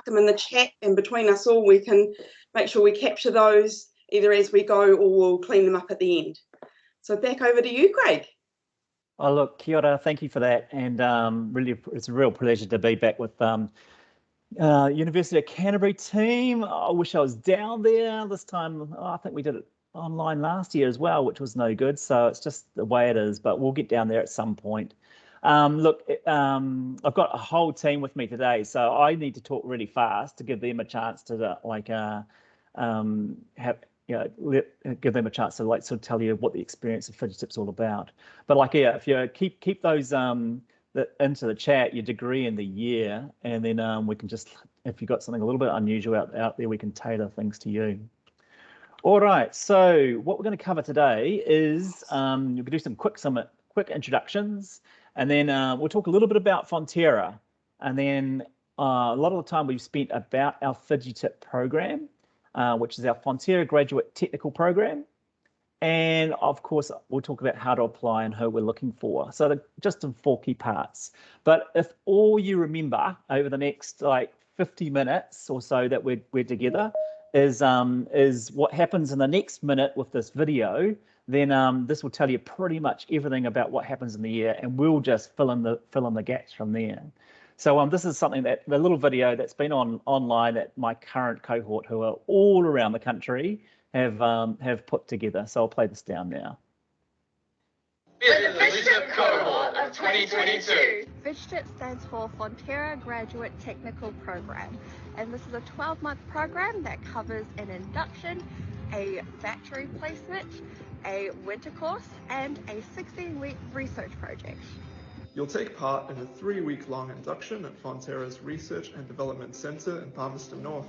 them in the chat, and between us all we can make sure we capture those either as we go or we'll clean them up at the end. So back over to you, Craig. Oh, look, kia ora, thank you for that. And really, it's a real pleasure to be back with University of Canterbury team. I wish I was down there this time. I think we did it online last year as well, which was no good. So it's just the way it is, but we'll get down there at some point. Look, I've got a whole team with me today, so I need to talk really fast to give them a chance to give them a chance to sort of tell you what the experience of FidgetTip's all about. But if you keep those into the chat, your degree and the year, and then we can just, if you've got something a little bit unusual out there, we can tailor things to you. All right, so what we're going to cover today is we can do some quick introductions, and then we'll talk a little bit about Fonterra, and then a lot of the time we've spent about our FidgetTip program, which is our Fonterra Graduate Technical Program. And of course, we'll talk about how to apply and who we're looking for. So just in 4 key parts. But if all you remember over the next 50 minutes or so that we're together is what happens in the next minute with this video, then this will tell you pretty much everything about what happens in the year, and we'll just fill in the gaps from there. So this is something that the little video that's been online that my current cohort, who are all around the country, have put together. So I'll play this down now. We're the FidgetTip cohort of 2022. FidgetTip stands for Fonterra Graduate Technical Program, and this is a 12-month program that covers an induction, a factory placement, a winter course, and a 16-week research project. You'll take part in a 3-week-long induction at Fonterra's Research and Development Centre in Palmerston North.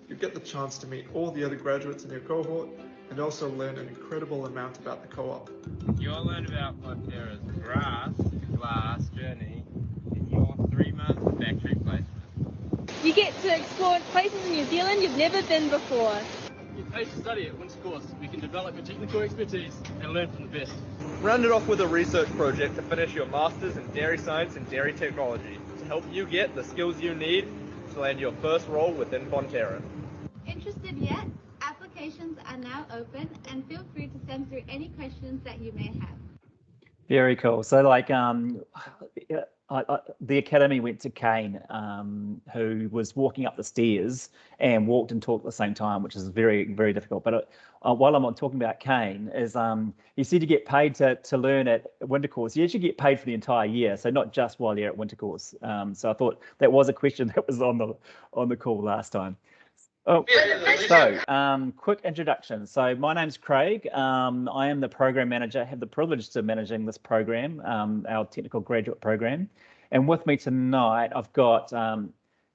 You get the chance to meet all the other graduates in your cohort and also learn an incredible amount about the co-op. You'll learn about Fonterra's brass to glass journey in your 3-month factory placement. You get to explore places in New Zealand you've never been before. You pay to study at winter course. We can develop your technical expertise and learn from the best. Round it off with a research project to finish your Masters in Dairy Science and Dairy Technology to help you get the skills you need to land your first role within Fonterra. Interested yet? Applications are now open, and feel free to send through any questions that you may have. Very cool. So the academy went to Kane, who was walking up the stairs and walked and talked at the same time, which is very, very difficult. But while I'm talking about Kane, is you said you get paid to learn at winter course. You actually get paid for the entire year, so not just while you're at winter course. So I thought that was a question that was on the call last time. Oh, so quick introduction. So my name's Craig. I am the program manager. I have the privilege to managing this program, our technical graduate program. And with me tonight, I've got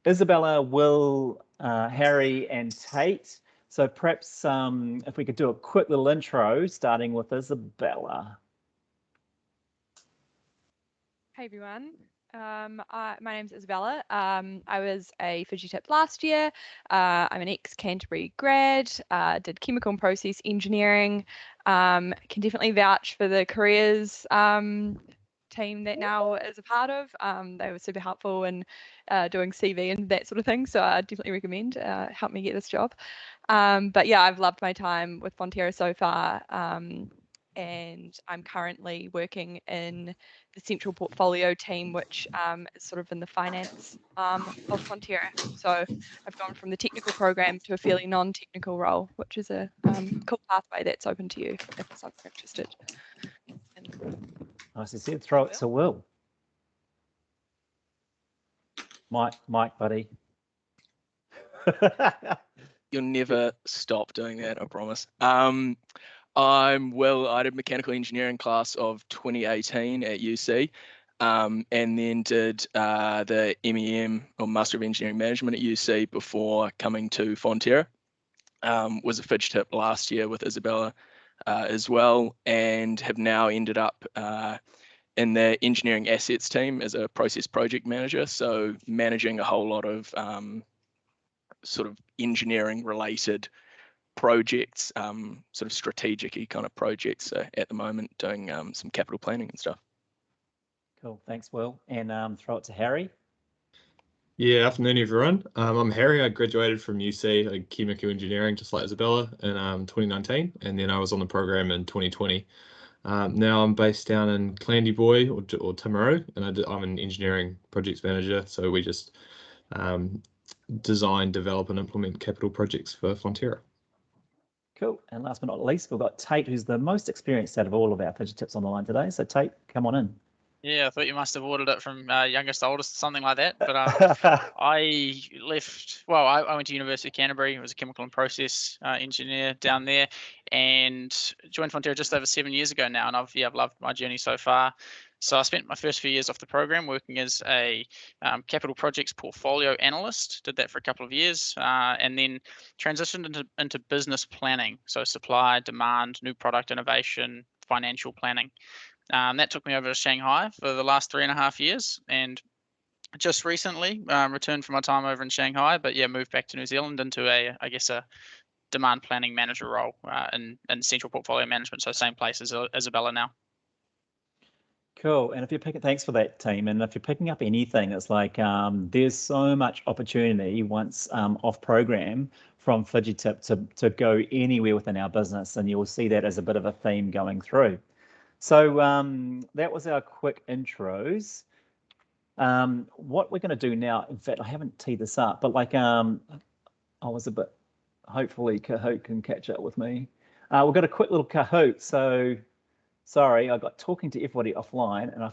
Isabella, Will, Harry, and Tate. So perhaps if we could do a quick little intro, starting with Isabella. Hey everyone. My name's Isabella. I was a FidgetTip last year. I'm an ex-Canterbury grad, did chemical and process engineering. Can definitely vouch for the careers team that now is a part of. They were super helpful in doing CV and that sort of thing, so I definitely recommend, helped me get this job. But yeah, I've loved my time with Fonterra so far. And I'm currently working in the central portfolio team, which is sort of in the finance of Fonterra. So I've gone from the technical program to a fairly non-technical role, which is a cool pathway that's open to you if it's something you're interested in. Nice to see it. Throw it to Will. Mike, buddy. You'll never stop doing that, I promise. I'm Will. I did mechanical engineering class of 2018 at UC, and then did the MEM or Master of Engineering Management at UC before coming to Fonterra. Was a FidgetTip last year with Isabella as well, and have now ended up in the engineering assets team as a process project manager. So managing a whole lot of sort of engineering related projects, sort of strategic-y kind of projects at the moment, doing some capital planning and stuff. Cool, thanks Will. And throw it to Harry. Yeah, afternoon everyone. I'm Harry. I graduated from UC, chemical engineering, just like Isabella, in 2019, and then I was on the program in 2020. Now I'm based down in Clandeboye or Timaru, and I'm an engineering projects manager. So we just design, develop, and implement capital projects for Fonterra. Cool. And last but not least, we've got Tate, who's the most experienced out of all of our Fidget Tips on the line today. So Tate, come on in. Yeah, I thought you must have ordered it from youngest to oldest, something like that. But I left, well, I went to University of Canterbury. I was a chemical and process engineer down there, and joined Fonterra just over 7 years ago now. And I've loved my journey so far. So I spent my first few years off the program working as a capital projects portfolio analyst. Did that for a couple of years, and then transitioned into business planning. So supply, demand, new product innovation, financial planning. That took me over to Shanghai for the last 3.5 years, and just recently returned from my time over in Shanghai, but yeah, moved back to New Zealand into a demand planning manager role in central portfolio management, so same place as Isabella now. Cool. And if you're picking, thanks for that, team. And if you're picking up anything, it's like there's so much opportunity once off program from FidgetTip to go anywhere within our business, and you'll see that as a bit of a theme going through. So that was our quick intros. What we're going to do now, in fact, I haven't teed this up, but like I was a bit, hopefully Kahoot can catch up with me. We've got a quick little Kahoot. So sorry, I got talking to everybody offline and I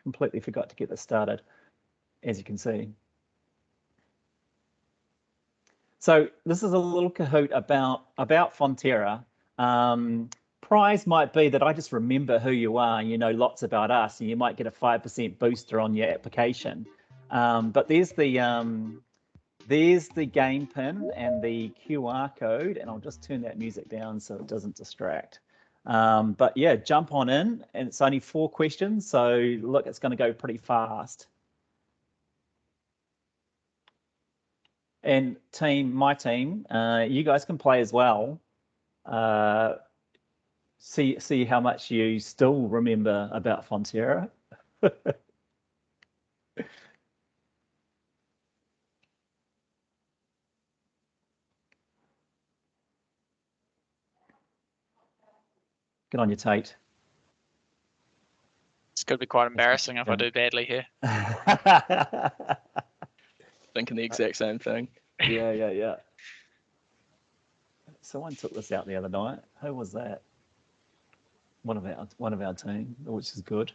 completely forgot to get this started, as you can see. So this is a little Kahoot about Fonterra. Prize might be that I just remember who you are and you know lots about us, and you might get a 5% booster on your application. But there's the game pin and the QR code, and I'll just turn that music down so it doesn't distract. But yeah, jump on in, and it's only 4 questions, so look, it's going to go pretty fast. And my team, you guys can play as well. See how much you still remember about Fonterra. Get on your Tate. It's going to be quite embarrassing if I do badly here. Thinking the exact same thing. Yeah. Someone took this out the other night. Who was that? One of our team, which is good.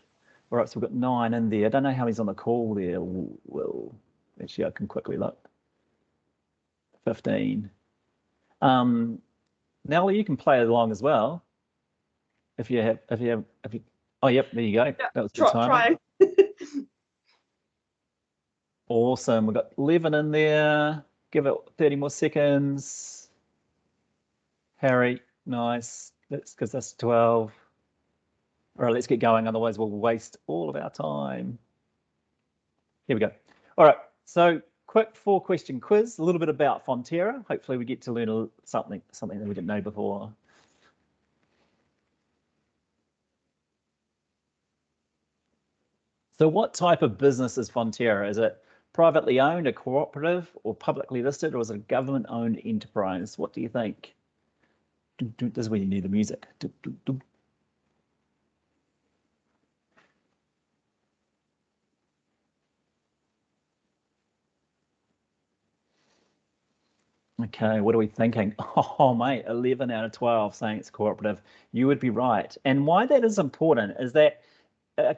All right, so we've got 9 in there. I don't know how he's on the call there. Well, actually, I can quickly look. 15. Nellie, you can play along as well. If you have. Oh, yep, there you go. Yeah, that was good time. Awesome. We've got 11 in there. Give it 30 more seconds. Harry, nice. That's because that's 12. All right, let's get going. Otherwise, we'll waste all of our time. Here we go. All right, so quick 4-question quiz, a little bit about Fonterra. Hopefully we get to learn something that we didn't know before. So what type of business is Fonterra? Is it privately owned, a cooperative, or publicly listed, or is it a government-owned enterprise? What do you think? This is when you need the music. Okay, what are we thinking? Oh, mate, 11 out of 12 saying it's cooperative. You would be right. And why that is important is that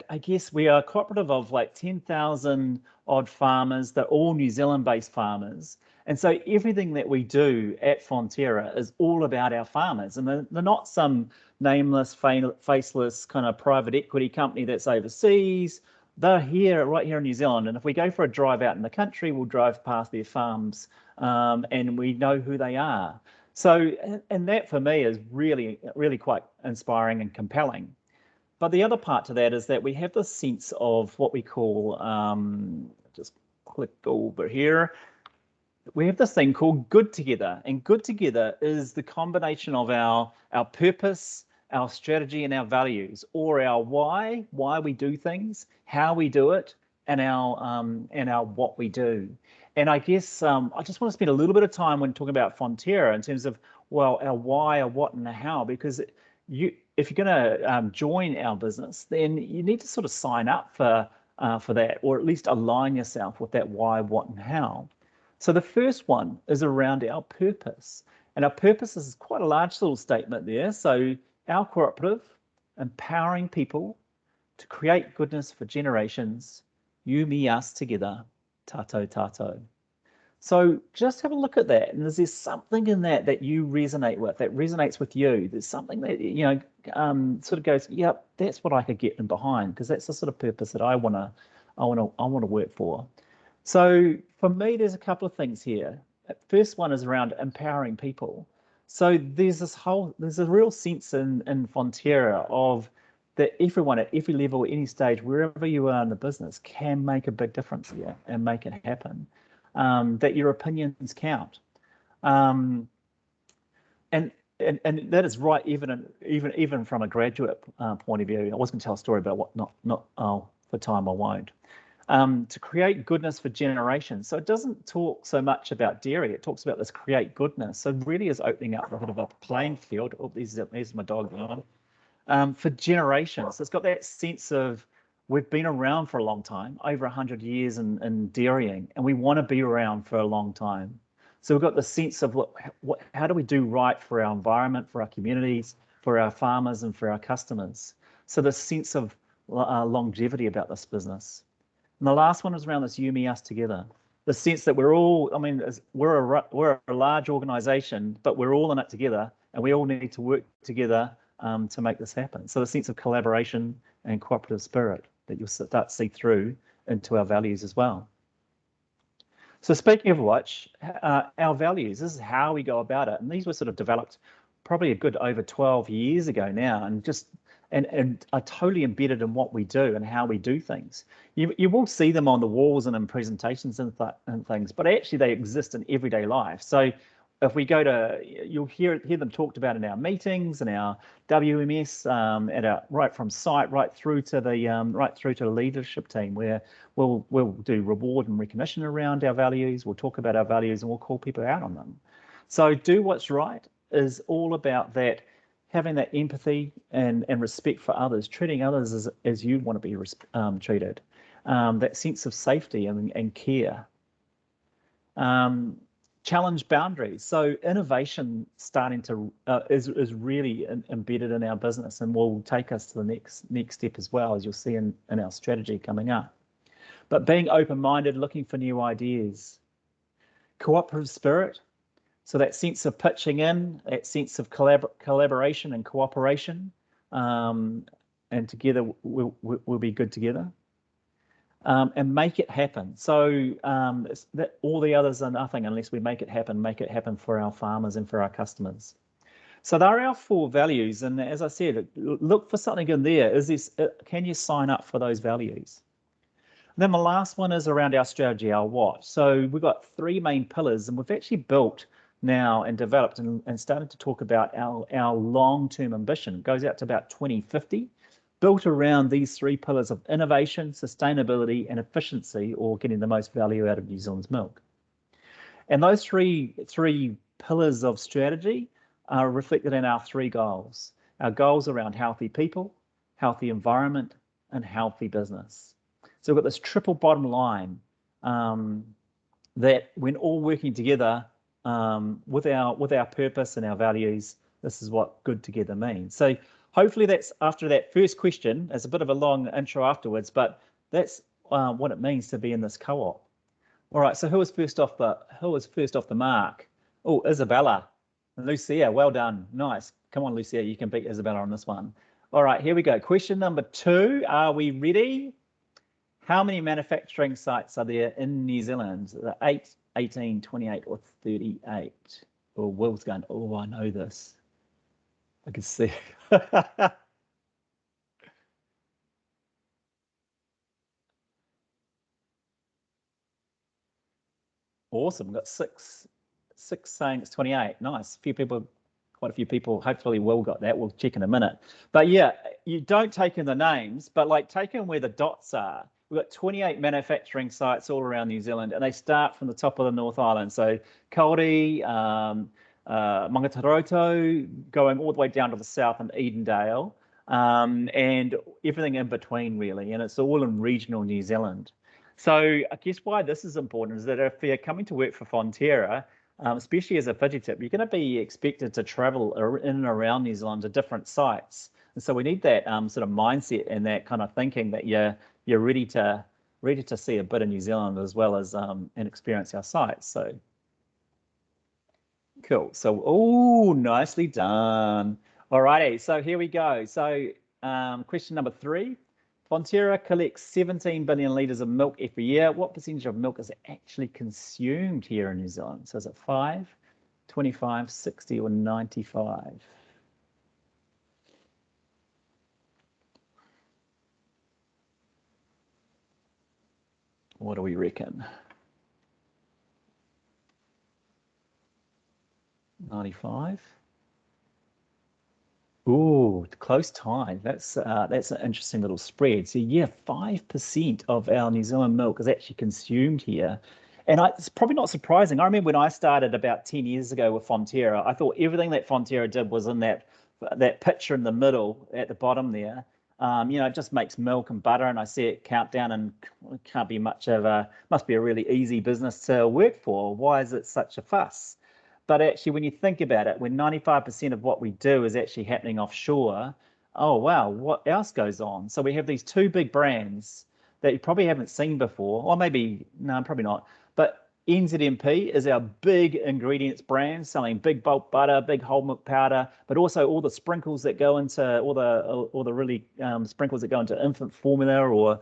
I guess we are a cooperative of like 10,000 odd farmers. They're all New Zealand-based farmers. And so everything that we do at Fonterra is all about our farmers. And they're not some nameless, faceless kind of private equity company that's overseas. They're here, right here in New Zealand. And if we go for a drive out in the country, we'll drive past their farms and we know who they are. So, and that for me is really, really quite inspiring and compelling. But the other part to that is that we have this sense of what we call, just click over here. We have this thing called good together, and good together is the combination of our purpose, our strategy, and our values, or our why we do things, how we do it, and our what we do. And I guess I just want to spend a little bit of time when talking about Fonterra in terms of, well, our why, our what, and our how, because if you're going to join our business, then you need to sort of sign up for that, or at least align yourself with that why, what, and how. So the first one is around our purpose. And our purpose is quite a large little statement there. So our cooperative, empowering people to create goodness for generations, you, me, us together, tato, tato. So just have a look at that. And is there something in that that you resonate with, that resonates with you? There's something that, you know, sort of goes, yeah, that's what I could get in behind, because that's the sort of purpose that I want to work for. So for me, there's a couple of things here. The first one is around empowering people. So there's a real sense in Fonterra of that everyone at every level, any stage, wherever you are in the business, can make a big difference here and make it happen. That your opinions count, and that is right, even from a graduate point of view. I was going to tell a story about what for time I won't. To create goodness for generations. So it doesn't talk so much about dairy. It talks about this create goodness. So it really is opening up a bit of a playing field. Oh, there's my dog going on. For generations. It's got that sense of we've been around for a long time, over 100 years in dairying, and we want to be around for a long time. So we've got the sense of how do we do right for our environment, for our communities, for our farmers, and for our customers. So the sense of longevity about this business. And the last one is around this you, me, us together. The sense that we're all, I mean, we're a large organisation, but we're all in it together, and we all need to work together to make this happen. So the sense of collaboration and cooperative spirit that you'll start to see through into our values as well. So speaking of which, our values, this is how we go about it. And these were sort of developed probably a good over 12 years ago now, and are totally embedded in what we do and how we do things. You will see them on the walls and in presentations and things, but actually they exist in everyday life. So if we go to, you'll hear them talked about in our meetings and our WMS, right from site right through to the leadership team, where we'll do reward and recognition around our values. We'll talk about our values and we'll call people out on them. So do what's right is all about that, having that empathy and respect for others, treating others as you'd want to be treated, that sense of safety and care. Challenge boundaries. So innovation starting to is really embedded in our business, and will take us to the next step as well, as you'll see in our strategy coming up. But being open-minded, looking for new ideas. Cooperative spirit. So that sense of pitching in, that sense of collaboration and cooperation, and together we'll be good together. And make it happen. So that all the others are nothing unless we make it happen for our farmers and for our customers. So there are our 4 values, and as I said, look for something in there. Can you sign up for those values? And then the last one is around our strategy, our what. So we've got 3 main pillars, and we've actually built now and developed and started to talk about our long-term ambition. It goes out to about 2050. Built around these 3 pillars of innovation, sustainability, and efficiency, or getting the most value out of New Zealand's milk. And those three pillars of strategy are reflected in our 3 goals. Our goals around healthy people, healthy environment, and healthy business. So we've got this triple bottom line that when all working together with our purpose and our values, this is what good together means. So hopefully that's after that first question. It's a bit of a long intro afterwards, but that's what it means to be in this co-op. All right, so who was first off the mark? Oh, Isabella and Lucia, well done, nice. Come on, Lucia, you can beat Isabella on this one. All right, here we go. Question number 2, are we ready? How many manufacturing sites are there in New Zealand? 8, 18, 28, or 38? Oh, Will's going, oh, I know this. I can see. Awesome. Got six saying it's 28. Nice. Quite a few people. Hopefully Will got that. We'll check in a minute. But yeah, you don't take in the names, but like take in where the dots are. we've got 28 manufacturing sites all around New Zealand, and they start from the top of the North Island. So Kauri, Mangataroto, going all the way down to the south in Edendale, and everything in between really, and it's all in regional New Zealand. So I guess why this is important is that if you're coming to work for Fonterra, especially as a fidgy tip, you're going to be expected to travel in and around New Zealand to different sites. And so we need that sort of mindset and that kind of thinking that you're ready to see a bit of New Zealand as well as and experience our sites. So cool. So oh, nicely done. All righty. So here we go. So question number 3. Fonterra collects 17 billion litres of milk every year. What percentage of milk is actually consumed here in New Zealand? So is it 5, 25, 60 or 95? What do we reckon? 95? Ooh, close tie. That's an interesting little spread. So yeah, 5% of our New Zealand milk is actually consumed here. And it's probably not surprising. I remember when I started about 10 years ago with Fonterra, I thought everything that Fonterra did was in that picture in the middle at the bottom there. You know, it just makes milk and butter, and I see it countdown, and it can't be much of must be a really easy business to work for. Why is it such a fuss? But actually, when you think about it, when 95% of what we do is actually happening offshore, oh, wow, what else goes on? So we have these 2 big brands that you probably haven't seen before, or maybe, no, probably not. But NZMP is our big ingredients brand, selling big bulk butter, big whole milk powder, but also all the sprinkles that go into, all the really sprinkles that go into infant formula, or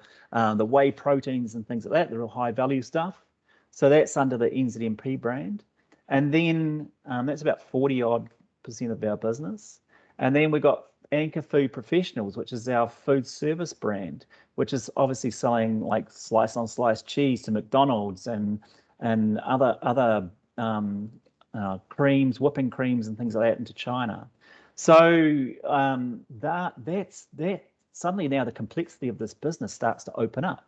the whey proteins and things like that, the real high value stuff. So that's under the NZMP brand. And then that's about 40-odd% of our business. And then we've got Anchor Food Professionals, which is our food service brand, which is obviously selling like slice on slice cheese to McDonald's and other creams, whipping creams and things like that into China. So that's suddenly now the complexity of this business starts to open up.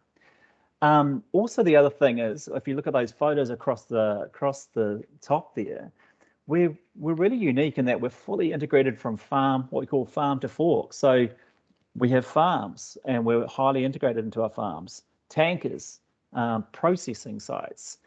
Also, the other thing is, if you look at those photos across the top there, we're really unique in that we're fully integrated from farm, what we call farm to fork. So we have farms, and we're highly integrated into our farms, tankers, processing sites,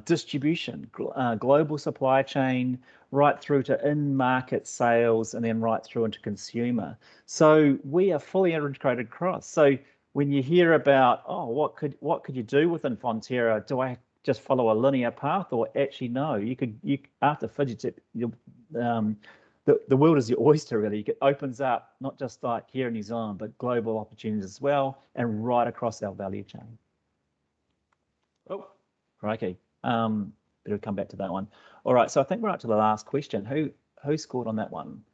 distribution, global supply chain, right through to in-market sales, and then right through into consumer. So we are fully integrated across. So when you hear about, oh, what could you do within Fonterra? Do I just follow a linear path, or actually no? You after fidgy tip, the world is your oyster really. It opens up not just like here in New Zealand, but global opportunities as well, and right across our value chain. Oh, crikey. Better come back to that one. All right, so I think we're up to the last question. Who scored on that one?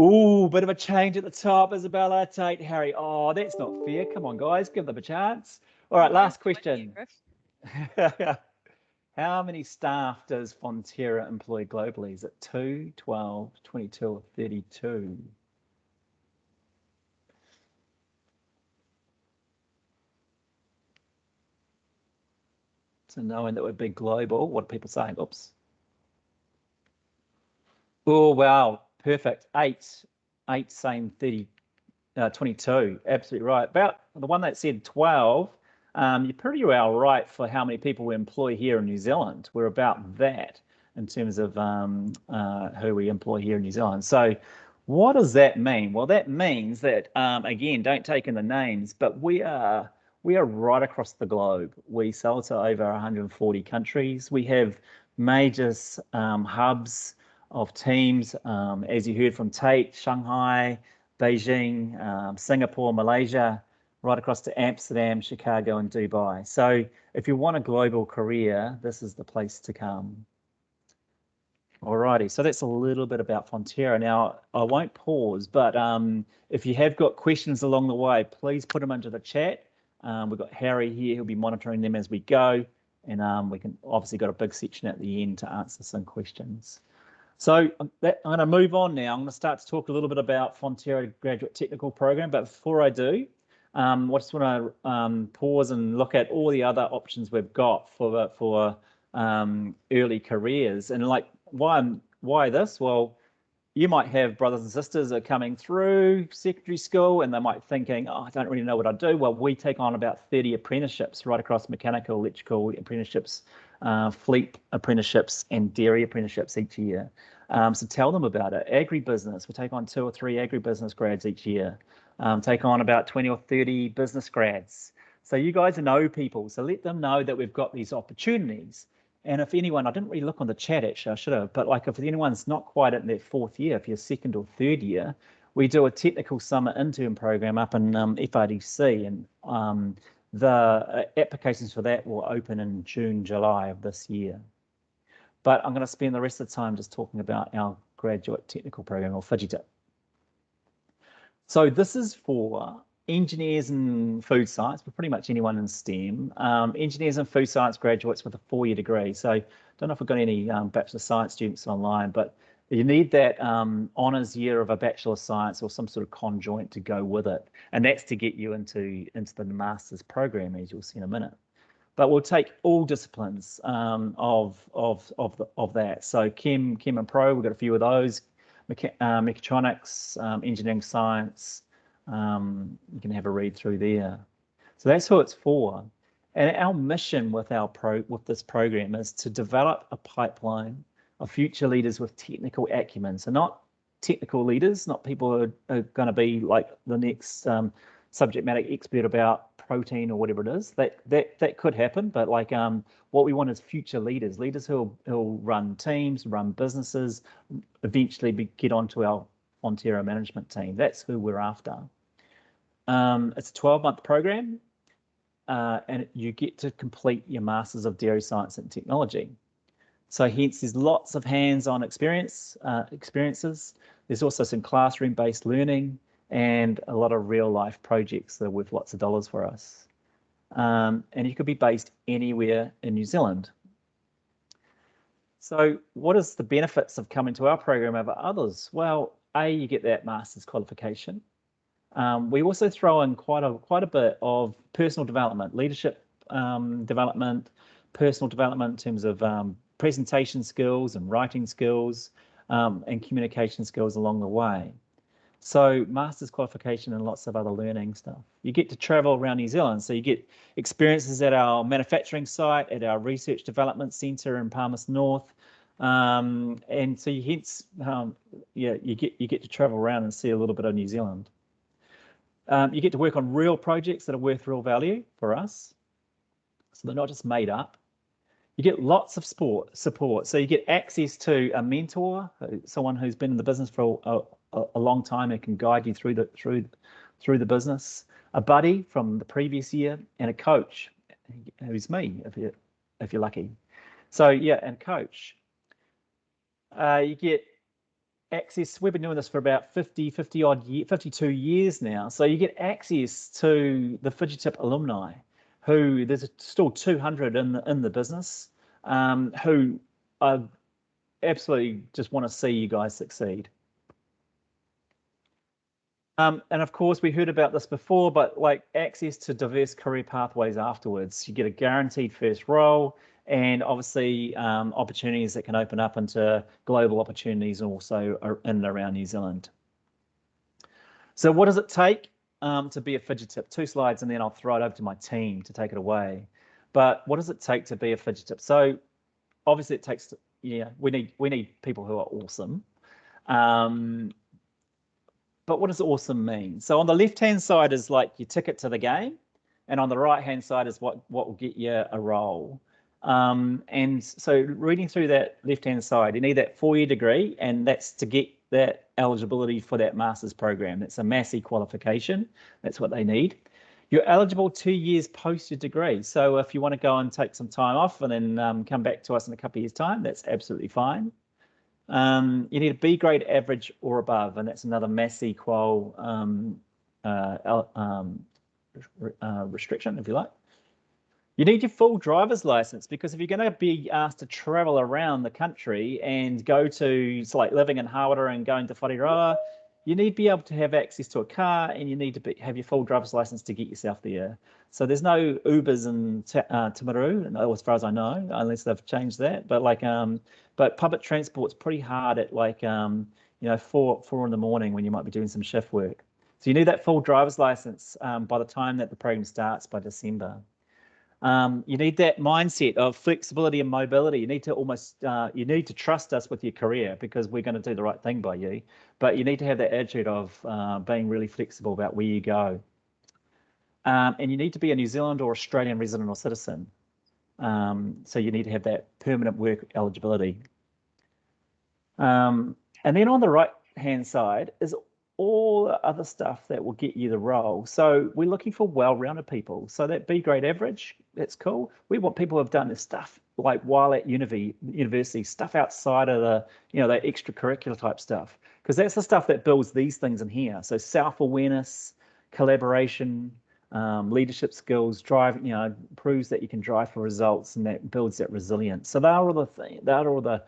Ooh, bit of a change at the top, Isabella, Tate, Harry. Oh, that's not fair. Come on, guys, give them a chance. All right, last question. How many staff does Fonterra employ globally? Is it 2, 12, 22, or 32? So knowing that we're big global, what are people saying? Oops. Oh, wow. Perfect. 8 saying 22. Absolutely right. About the one that said 12, you're pretty well right for how many people we employ here in New Zealand. We're about that in terms of who we employ here in New Zealand. So what does that mean? Well, that means that, again, don't take in the names, but we are right across the globe. We sell to over 140 countries. We have major hubs of teams, as you heard from Tate, Shanghai, Beijing, Singapore, Malaysia, right across to Amsterdam, Chicago, and Dubai. So if you want a global career, this is the place to come. Alrighty, so that's a little bit about Fonterra. Now, I won't pause, but if you have got questions along the way, please put them into the chat. We've got Harry here, he'll be monitoring them as we go. And we can obviously got a big section at the end to answer some questions. So I'm going to move on now. I'm going to start to talk a little bit about Fonterra Graduate Technical Program, but before I do, I just want to pause and look at all the other options we've got for early careers. And like, why this? Well, you might have brothers and sisters that are coming through secondary school and they might thinking, oh, I don't really know what I do. Well, we take on about 30 apprenticeships right across mechanical, electrical apprenticeships, fleet apprenticeships and dairy apprenticeships each year. So tell them about it. Agribusiness, we take on 2 or 3 agribusiness grads each year. Take on about 20 or 30 business grads. So you guys know people, so let them know that we've got these opportunities. And if anyone, I didn't really look on the chat actually, I should have, but like if anyone's not quite in their 4th year, if you're 2nd or 3rd year, we do a technical summer intern program up in FRDC, and the applications for that will open in June, July of this year. But I'm going to spend the rest of the time just talking about our graduate technical program, or FIGITIP. So this is for engineers and food science, but pretty much anyone in STEM, engineers and food science graduates with a 4-year degree. So I don't know if we've got any Bachelor of Science students online, but you need that honours year of a Bachelor of Science or some sort of conjoint to go with it. And that's to get you into the Master's program, as you'll see in a minute. But we'll take all disciplines of that. So Chem and Pro, we've got a few of those, mechatronics, engineering science, you can have a read through there. So that's who it's for. And our mission with this program is to develop a pipeline of future leaders with technical acumen. So not technical leaders, not people who are going to be like the next subject matter expert about protein or whatever it is. That could happen, but like what we want is future leaders who'll run teams, run businesses, eventually get onto our Fonterra management team. That's who we're after. It's a 12-month program, and you get to complete your Masters of Dairy Science and Technology. So hence there's lots of hands-on experiences. There's also some classroom-based learning and a lot of real-life projects that are worth lots of dollars for us. And you could be based anywhere in New Zealand. So what is the benefits of coming to our program over others? Well, you get that Master's qualification. We also throw in quite a bit of personal development, leadership development, personal development in terms of presentation skills and writing skills and communication skills along the way. So Master's qualification and lots of other learning stuff. You get to travel around New Zealand, so you get experiences at our manufacturing site, at our research development centre in Palmerston North, and so you get to travel around and see a little bit of New Zealand. You get to work on real projects that are worth real value for us, so they're not just made up. You get lots of support. So you get access to a mentor, someone who's been in the business for a long time and can guide you through the business, a buddy from the previous year, and a coach, who's me if you're lucky. So yeah, and coach. You get access. We've been doing this for about 52 years now. So you get access to the FIGITIP alumni, who there's still 200 in the business, who absolutely just want to see you guys succeed. And of course, we heard about this before, but like access to diverse career pathways afterwards. You get a guaranteed first role, and obviously opportunities that can open up into global opportunities also in and around New Zealand. So what does it take to be a FIGITIP? 2 slides and then I'll throw it over to my team to take it away. But what does it take to be a FIGITIP? So obviously it takes, we need people who are awesome. But what does awesome mean? So on the left-hand side is like your ticket to the game, and on the right-hand side is what will get you a role. And so reading through that left-hand side, you need that 4-year degree, and that's to get that eligibility for that Master's program. That's a Massey qualification. That's what they need. You're eligible 2 years post your degree. So if you want to go and take some time off and then come back to us in a couple of years' time, that's absolutely fine. You need a B grade average or above, and that's another Massey qual restriction, if you like. You need your full driver's license, because if you're going to be asked to travel around the country and go to, it's like living in Hawera and going to Whareroa, you need to be able to have access to a car, and you need to have your full driver's license to get yourself there. So there's no Ubers in Timaru, as far as I know, unless they've changed that. But but public transport's pretty hard at 4 in the morning when you might be doing some shift work. So you need that full driver's license by the time that the program starts by December. You need that mindset of flexibility and mobility. You need to you need to trust us with your career, because we're going to do the right thing by you. But you need to have that attitude of being really flexible about where you go. And you need to be a New Zealand or Australian resident or citizen. So you need to have that permanent work eligibility. And then on the right-hand side is all the other stuff that will get you the role. So we're looking for well-rounded people. So that B grade average, that's cool. We want people who have done this stuff like while at university, stuff outside of the, that extracurricular type stuff, because that's the stuff that builds these things in here. So self-awareness, collaboration, leadership skills, driving, proves that you can drive for results, and that builds that resilience. So they are all the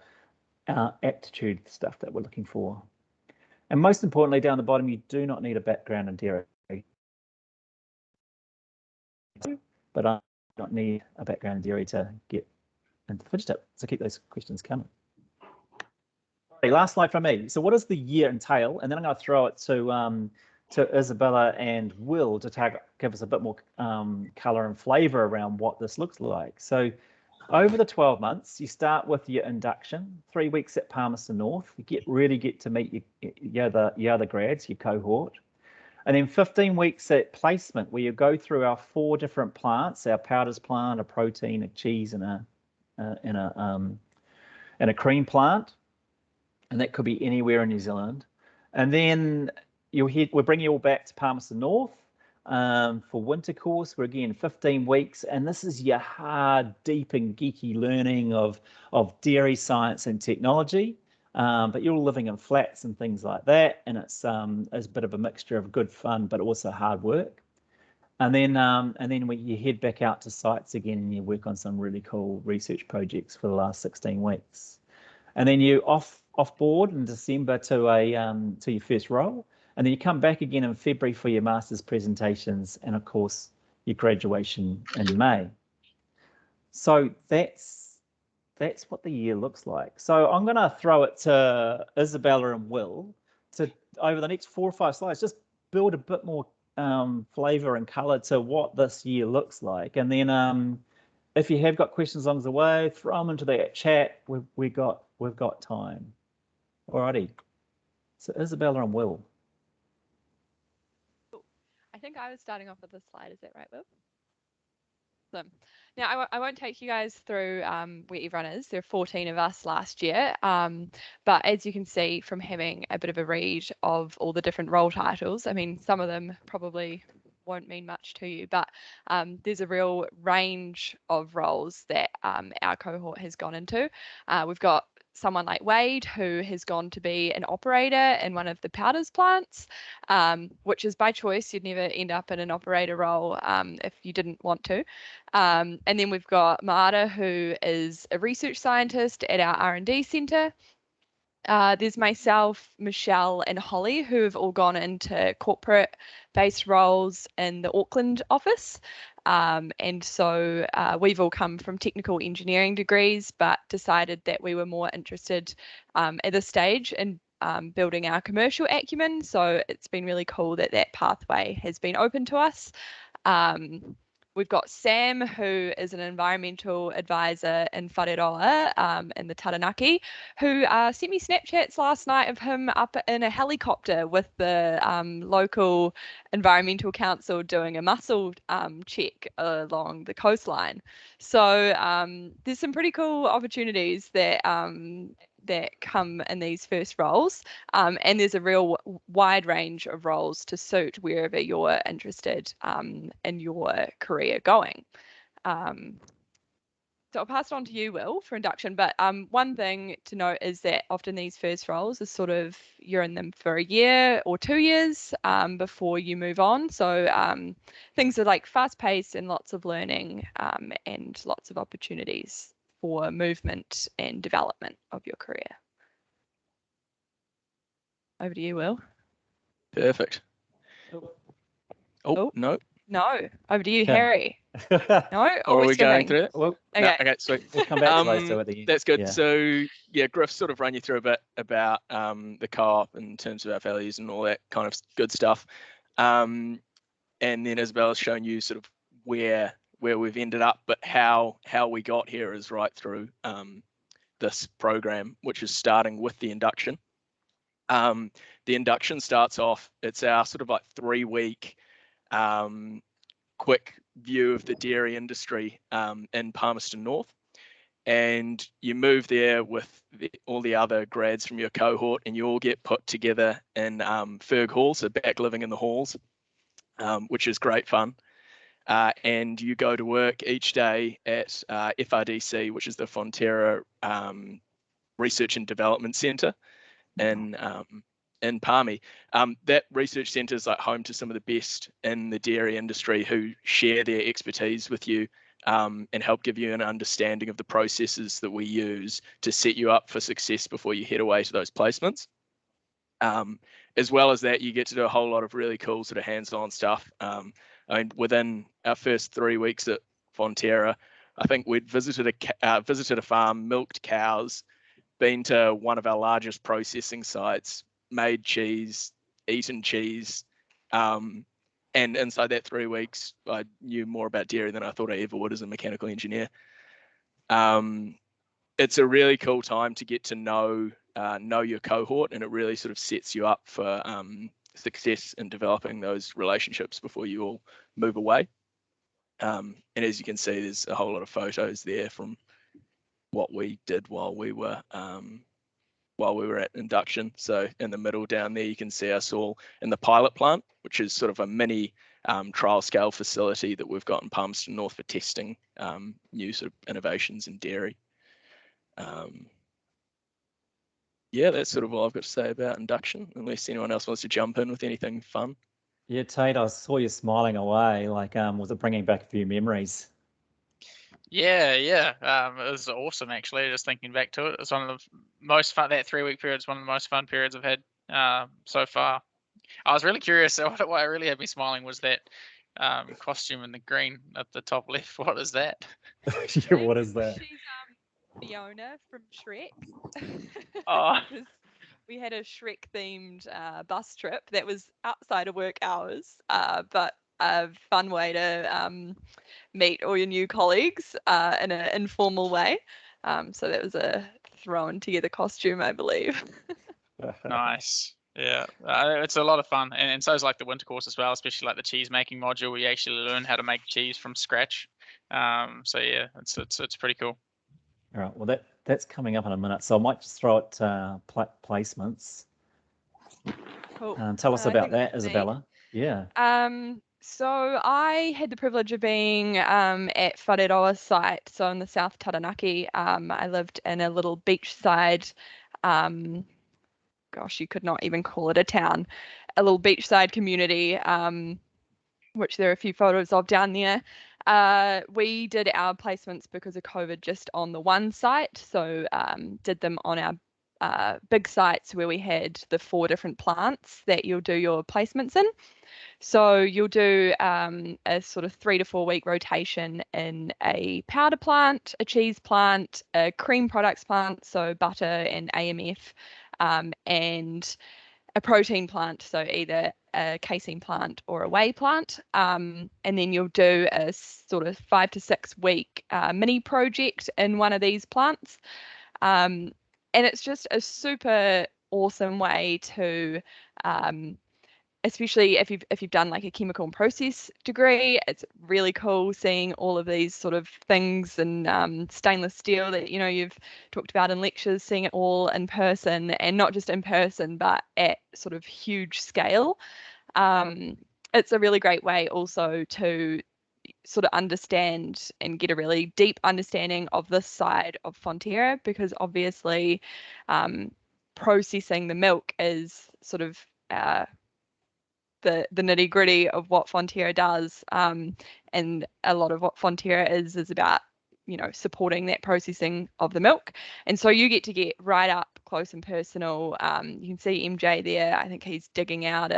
aptitude stuff that we're looking for. And most importantly, down the bottom, you do not need a background in dairy. But I don't need a background in dairy to get into the fidget tip. So keep those questions coming. Okay, last slide from me. So what does the year entail? And then I'm going to throw it to Isabella and Will to give us a bit more colour and flavour around what this looks like. So over the 12 months, you start with your induction, 3 weeks at Palmerston North. You really get to meet your other grads, your cohort. And then 15 weeks at placement, where you go through our 4 different plants, our powders plant, a protein, a cheese, and a cream plant. And that could be anywhere in New Zealand. And then we'll bring you all back to Palmerston North for winter course. We're again 15 weeks, and this is your hard, deep and geeky learning of dairy science and technology. But you're all living in flats and things like that, and it's a bit of a mixture of good fun but also hard work. And then you head back out to sites again, and you work on some really cool research projects for the last 16 weeks. And then you off board in December to your first role. And then you come back again in February for your master's presentations, and of course your graduation in May. So that's what the year looks like. So I'm going to throw it to Isabella and Will to, over the next 4 or 5 slides, just build a bit more flavour and colour to what this year looks like. And then if you have got questions along the way, throw them into that chat. We've got time. Alrighty. So Isabella and Will. I think I was starting off with this slide. Is that right, Will? So, now, I won't take you guys through where everyone is. There are 14 of us last year. But as you can see from having a bit of a read of all the different role titles, I mean, some of them probably won't mean much to you, but there's a real range of roles that our cohort has gone into. We've got someone like Wade, who has gone to be an operator in one of the powders plants, which is by choice. You'd never end up in an operator role if you didn't want to. And then we've got Maada, who is a research scientist at our R&D centre. There's myself, Michelle and Holly, who have all gone into corporate-based roles in the Auckland office. And so we've all come from technical engineering degrees, but decided that we were more interested at this stage in building our commercial acumen. So it's been really cool that that pathway has been open to us. We've got Sam, who is an environmental advisor in Whareroa in the Taranaki, who sent me Snapchats last night of him up in a helicopter with the local environmental council doing a mussel check along the coastline. So there's some pretty cool opportunities that that come in these first roles, and there's a real wide range of roles to suit wherever you're interested in your career going. So I'll pass it on to you, Will, for induction. But one thing to note is that often these first roles are sort of, you're in them for a year or 2 years before you move on. So things are like fast paced and lots of learning and lots of opportunities for movement and development of your career. Over to you, Will. Perfect. Oh, no. No, over to you, Okay. Harry. No, Or are we going skipping? through it? Well, No, Okay. okay, sweet. we'll come back to those two at the end. That's good. Yeah. So yeah, Griff sort of run you through a bit about the co-op in terms of our values and all that kind of good stuff. And then Isabella's shown you sort of where we've ended up, but how we got here is right through this program, which is starting with the induction. The induction starts off, it's our sort of like 3-week quick view of the dairy industry in Palmerston North. And you move there with all the other grads from your cohort, and you all get put together in Ferg Hall, so back living in the halls, which is great fun. And you go to work each day at FRDC, which is the Fonterra Research and Development Centre in Palmy. That research centre is like home to some of the best in the dairy industry who share their expertise with you and help give you an understanding of the processes that we use to set you up for success before you head away to those placements. As well as that, you get to do a whole lot of really cool sort of hands-on stuff. I mean, within our first 3 weeks at Fonterra, I think we'd visited a farm, milked cows, been to one of our largest processing sites, made cheese, eaten cheese, and inside that 3 weeks, I knew more about dairy than I thought I ever would as a mechanical engineer. It's a really cool time to get to know your cohort, and it really sort of sets you up for success in developing those relationships before you all move away. And as you can see, there's a whole lot of photos there from what we did while we were at induction. So in the middle down there, you can see us all in the pilot plant, which is sort of a mini trial scale facility that we've got in Palmerston North for testing new sort of innovations in dairy. Yeah, that's sort of all I've got to say about induction, unless anyone else wants to jump in with anything fun. Yeah, Tate, I saw you smiling away. Like, was it bringing back a few memories? Yeah. It was awesome, actually, just thinking back to it. It's one of the most fun, that 3-week period is one of the most fun periods I've had so far. I was really curious. What really had me smiling was that costume in the green at the top left. What is that? Yeah, what is that? She's Fiona from Shrek. Oh. We had a Shrek themed bus trip that was outside of work hours, but a fun way to meet all your new colleagues in an informal way. So that was a thrown together costume, I believe. Nice. Yeah, it's a lot of fun, and so is like the winter course as well, especially like the cheese making module where you actually learn how to make cheese from scratch. So yeah, it's pretty cool. All right, well that's coming up in a minute, so I might just throw it placements. Cool. Tell us about that, Isabella. Yeah. So I had the privilege of being at Whareroa site, so in the South Taranaki. I lived in a little beachside, gosh, you could not even call it a town, a little beachside community, which there are a few photos of down there. We did our placements because of COVID just on the one site, so did them on our big sites where we had the 4 different plants that you'll do your placements in. So you'll do a sort of 3 to 4 week rotation in a powder plant, a cheese plant, a cream products plant, so butter and AMF, and a protein plant, so either a casein plant or a whey plant. And then you'll do a sort of 5 to 6 week mini project in one of these plants. And it's just a super awesome way to especially if you've done like a chemical and process degree, it's really cool seeing all of these sort of things and stainless steel that you've talked about in lectures, seeing it all in person, and not just in person but at sort of huge scale. It's a really great way also to sort of understand and get a really deep understanding of this side of Fonterra, because obviously processing the milk is sort of the nitty gritty of what Fonterra does, and a lot of what Fonterra is about supporting that processing of the milk. And so you get to get right up close and personal. You can see MJ there. I think he's digging out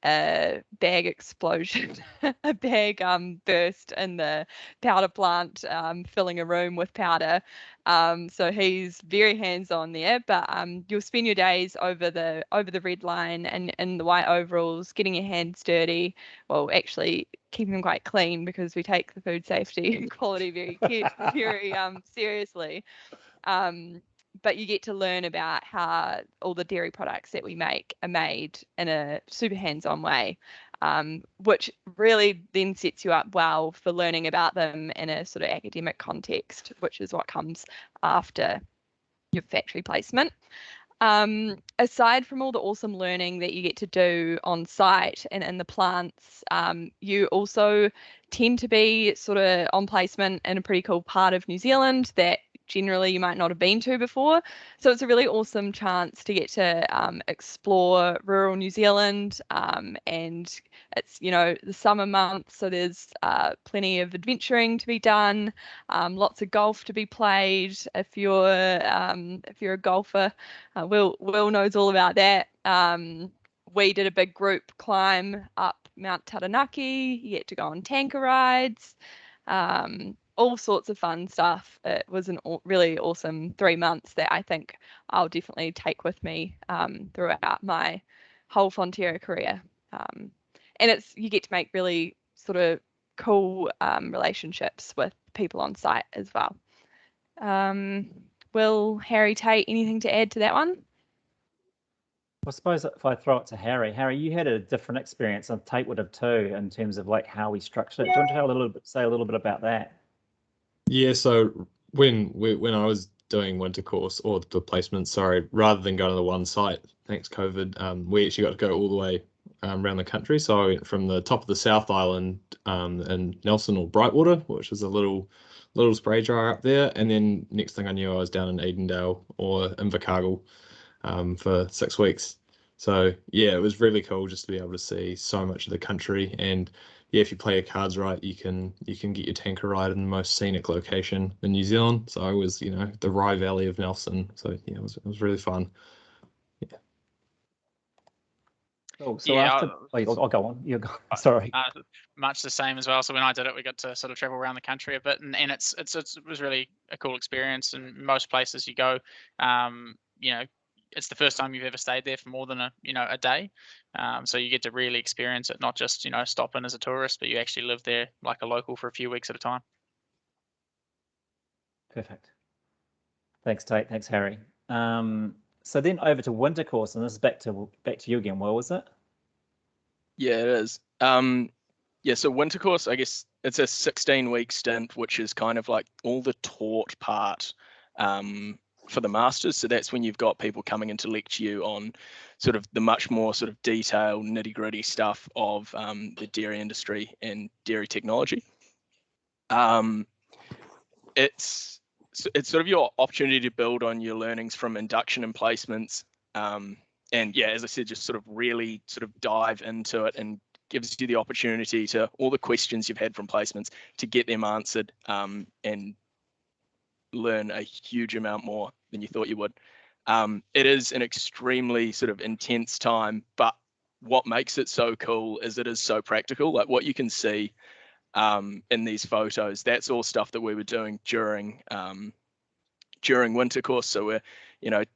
a bag explosion, a bag burst in the powder plant, filling a room with powder. So he's very hands-on there, but you'll spend your days over the red line and in the white overalls, getting your hands dirty. Well, actually keeping them quite clean, because we take the food safety and quality very seriously. But you get to learn about how all the dairy products that we make are made in a super hands-on way, which really then sets you up well for learning about them in a sort of academic context, which is what comes after your factory placement. Aside from all the awesome learning that you get to do on site and in the plants, you also tend to be sort of on placement in a pretty cool part of New Zealand that generally you might not have been to before. So it's a really awesome chance to get to explore rural New Zealand, and it's the summer months, so there's plenty of adventuring to be done, lots of golf to be played. If you're a golfer, Will knows all about that. We did a big group climb up Mount Taranaki. You get to go on tanker rides. All sorts of fun stuff. It was a really awesome 3 months that I think I'll definitely take with me throughout my whole Fonterra career. And you get to make really sort of cool relationships with people on site as well. Will, Harry, Tate, anything to add to that one? I suppose if I throw it to Harry, you had a different experience, and Tate would have too, in terms of like how we structured it. Do you want to say a little bit about that? Yeah, so when I was doing winter course, or the placement, sorry, rather than going to the one site, thanks COVID, we actually got to go all the way around the country. So I went from the top of the South Island in Nelson or Brightwater, which is a little spray dryer up there, and then next thing I knew, I was down in Edendale or Invercargill for 6 weeks. So yeah, it was really cool just to be able to see so much of the country. And yeah, if you play your cards right, you can get your tanker ride in the most scenic location in New Zealand. So I was, the Rye Valley of Nelson. So yeah, it was really fun. Yeah. Cool. So after, I'll go on. You go. Sorry. Much the same as well. So when I did it, we got to sort of travel around the country a bit, and it was really a cool experience. And most places you go, it's the first time you've ever stayed there for more than a day. So you get to really experience it, not just, stop in as a tourist, but you actually live there like a local for a few weeks at a time. Perfect. Thanks, Tate. Thanks, Harry. So then over to winter course, and this is back to you again, Will, was it? Yeah, it is. Yeah, so winter course, I guess it's a 16-week stint, which is kind of like all the taught part for the masters. So that's when you've got people coming in to lecture you on sort of the much more sort of detailed, nitty-gritty stuff of the dairy industry and dairy technology. It's sort of your opportunity to build on your learnings from induction and placements. And yeah, as I said, just sort of really sort of dive into it, and gives you the opportunity to all the questions you've had from placements to get them answered, and learn a huge amount more than you thought you would. It is an extremely sort of intense time, but what makes it so cool is it is so practical. Like what you can see in these photos, that's all stuff that we were doing during winter course. So we're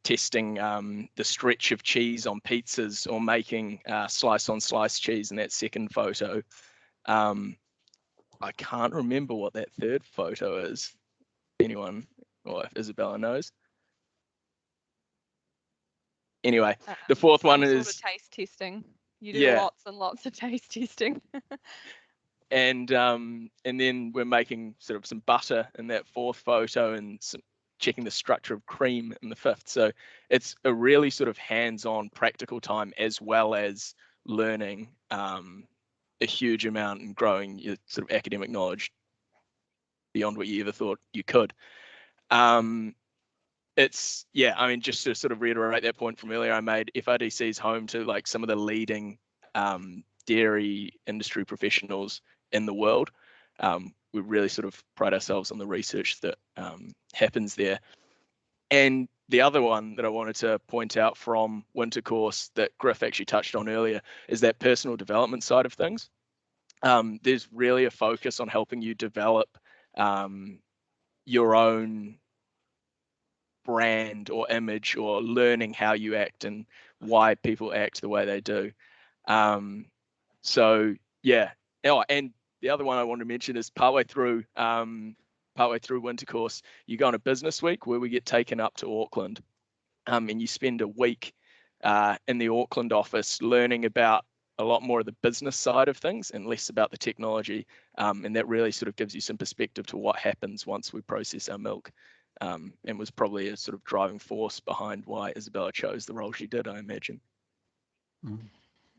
testing the stretch of cheese on pizzas, or making slice on slice cheese in that second photo. I can't remember what that third photo is. Anyone, or if Isabella knows. Anyway, the fourth one is sort of taste testing. You do lots and lots of taste testing. And then we're making sort of some butter in that fourth photo, and checking the structure of cream in the fifth. So it's a really sort of hands-on practical time, as well as learning a huge amount and growing your sort of academic knowledge beyond what you ever thought you could. It's, yeah, I mean, just to sort of reiterate that point from earlier I made, FRDC is home to like some of the leading dairy industry professionals in the world. we really sort of pride ourselves on the research that happens there. And the other one that I wanted to point out from winter course that Griff actually touched on earlier is that personal development side of things. There's really a focus on helping you develop your own brand or image, or learning how you act and why people act the way they do. So yeah. Oh, and the other one I want to mention is partway through winter course, you go on a business week where we get taken up to Auckland, and you spend a week in the Auckland office learning about a lot more of the business side of things and less about the technology. And that really sort of gives you some perspective to what happens once we process our milk, and was probably a sort of driving force behind why Isabella chose the role she did, I imagine.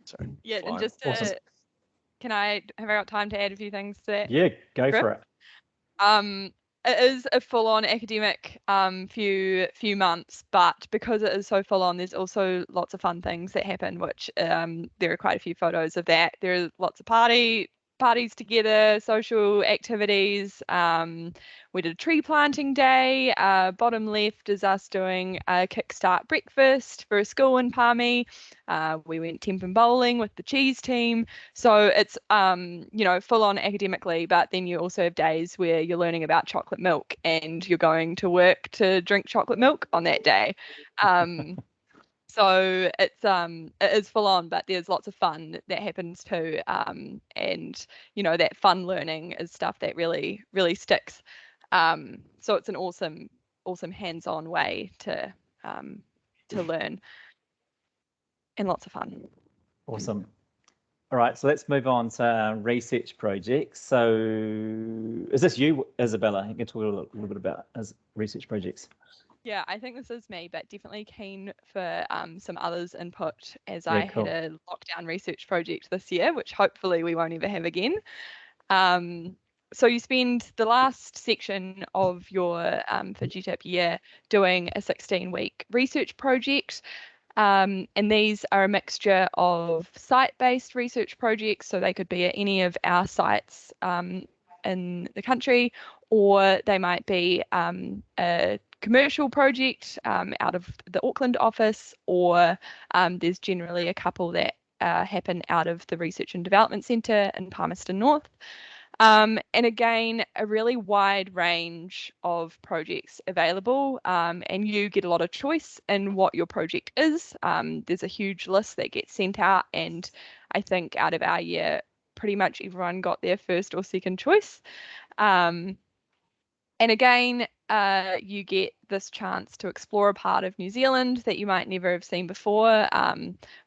So, Yeah, and fine. just Awesome. have I got time to add a few things to that? Yeah, go Griff? for it. It is a full-on academic few months, but because it is so full-on, there's also lots of fun things that happen, which there are quite a few photos of that. There are lots of parties together, social activities. We did a tree planting day. Bottom left is us doing a kickstart breakfast for a school in Palmy. We went Tempin bowling with the cheese team. So it's full on academically, but then you also have days where you're learning about chocolate milk and you're going to work to drink chocolate milk on that day. So it is full on, but there's lots of fun that happens too. And that fun learning is stuff that really, really sticks. So it's an awesome hands-on way to learn, and lots of fun. Awesome. All right, so let's move on to research projects. So is this you, Isabella? You can talk a little bit about research projects. Yeah, I think this is me, but definitely keen for some others' input, as Yeah, I cool. had a lockdown research project this year, which hopefully we won't ever have again. So you spend the last section of your FijiTip year doing a 16-week research project. And these are a mixture of site-based research projects, so they could be at any of our sites in the country, or they might be a commercial project out of the Auckland office, or there's generally a couple that happen out of the Research and Development Centre in Palmerston North. And again, a really wide range of projects available, and you get a lot of choice in what your project is. There's a huge list that gets sent out, and I think out of our year, pretty much everyone got their first or second choice. And again, you get this chance to explore a part of New Zealand that you might never have seen before.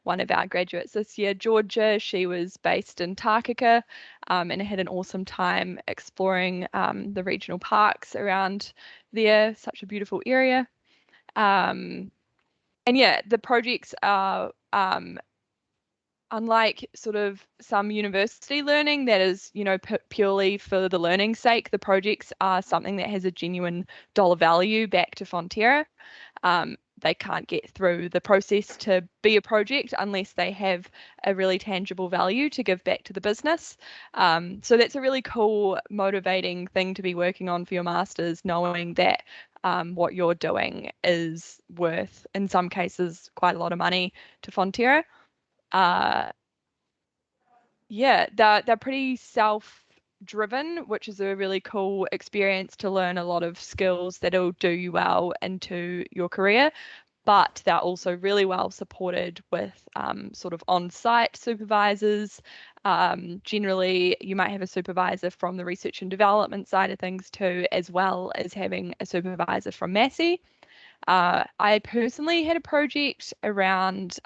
One of our graduates this year, Georgia, she was based in Takaka and had an awesome time exploring the regional parks around there. Such a beautiful area. And yeah, the projects are unlike sort of some university learning that is, purely for the learning's sake. The projects are something that has a genuine dollar value back to Fonterra. They can't get through the process to be a project unless they have a really tangible value to give back to the business. So that's a really cool, motivating thing to be working on for your masters, knowing that what you're doing is worth, in some cases, quite a lot of money to Fonterra. Yeah, they're pretty self-driven, which is a really cool experience to learn a lot of skills that'll do you well into your career. But they're also really well supported with sort of on-site supervisors. Generally, you might have a supervisor from the research and development side of things too, as well as having a supervisor from Massey. I personally had a project around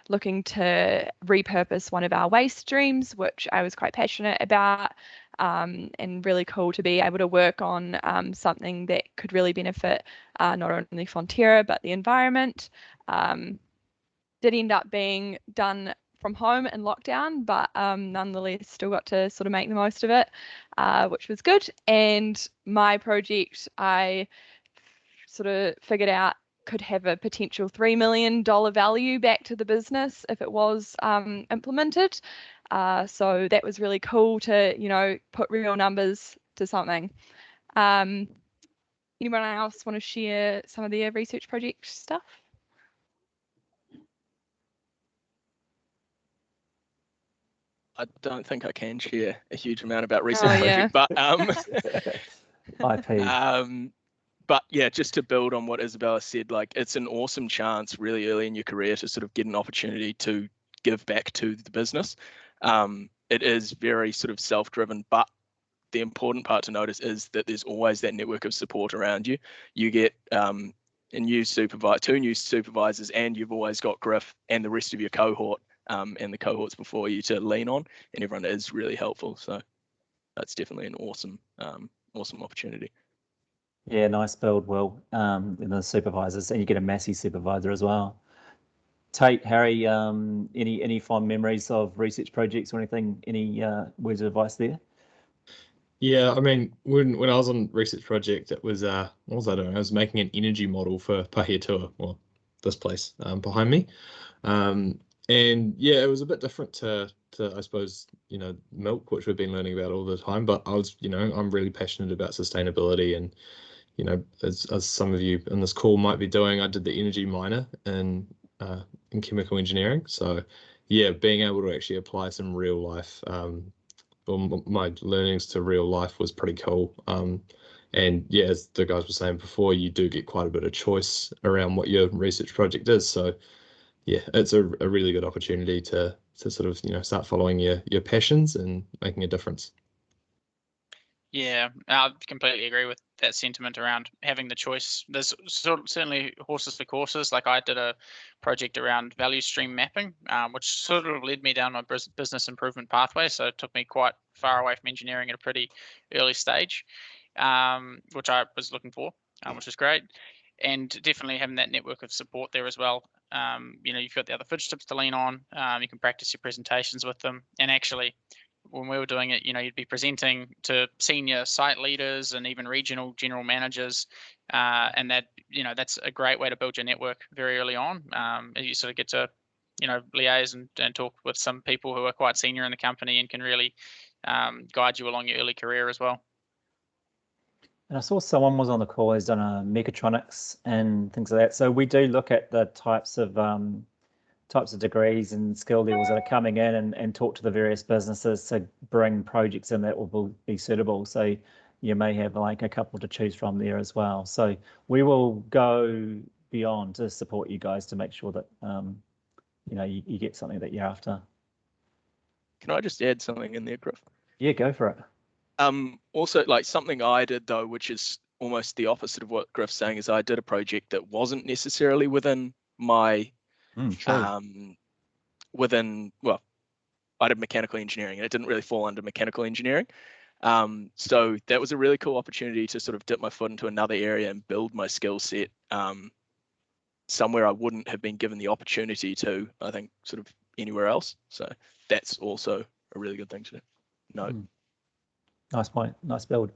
looking to repurpose one of our waste streams, which I was quite passionate about, and really cool to be able to work on something that could really benefit not only Fonterra but the environment. Did end up being done from home in lockdown, but nonetheless still got to sort of make the most of it, which was good. And my project, I sort of figured out could have a potential $3 million value back to the business if it was implemented. So that was really cool to, you know, put real numbers to something. Anyone else want to share some of their research project stuff? I don't think I can share a huge amount about research project, but IP. But yeah, just to build on what Isabella said, like it's an awesome chance really early in your career to sort of get an opportunity to give back to the business. It is very sort of self-driven, but the important part to notice is that there's always that network of support around you. You get two new supervisors, and you've always got Griff and the rest of your cohort and the cohorts before you to lean on, and everyone is really helpful. So that's definitely an awesome opportunity. Yeah, nice build, Will, and the supervisors, and you get a massy supervisor as well. Tate, Harry, any fond memories of research projects or anything? Any words of advice there? Yeah, I mean, when I was on research project, it was what was I doing? I was making an energy model for Pahiatua, well, this place behind me, and yeah, it was a bit different to I suppose, you know, milk, which we've been learning about all the time. But I was, you know, I'm really passionate about sustainability, and you know, as some of you in this call might be doing, I did the energy minor in chemical engineering. So yeah, being able to actually apply some real life, my learnings to real life was pretty cool. And yeah, as the guys were saying before, you do get quite a bit of choice around what your research project is. So yeah, it's a really good opportunity to sort of, you know, start following your passions and making a difference. Yeah, I completely agree with that sentiment around having the choice. There's certainly horses for courses. Like I did a project around value stream mapping, which sort of led me down my business improvement pathway. So it took me quite far away from engineering at a pretty early stage, which I was looking for, which is great. And definitely having that network of support there as well. You know, you've got the other fidget tips to lean on. You can practice your presentations with them, and actually, when we were doing it, you know, you'd be presenting to senior site leaders and even regional general managers, and that, you know, that's a great way to build your network very early on. You sort of get to, you know, liaise and talk with some people who are quite senior in the company and can really guide you along your early career as well. And I saw someone was on the call who's done a mechatronics and things like that. So we do look at the types of degrees and skill levels that are coming in, and talk to the various businesses to bring projects in that will be suitable. So you may have like a couple to choose from there as well. So we will go beyond to support you guys to make sure that you know, you get something that you're after. Can I just add something in there, Griff? Yeah, go for it. Also, like something I did though, which is almost the opposite of what Griff's saying, is I did a project that wasn't necessarily within my well, I did mechanical engineering, and it didn't really fall under mechanical engineering. So that was a really cool opportunity to sort of dip my foot into another area and build my skill set somewhere I wouldn't have been given the opportunity to, I think, sort of anywhere else. So that's also a really good thing to note. Nice point, nice build.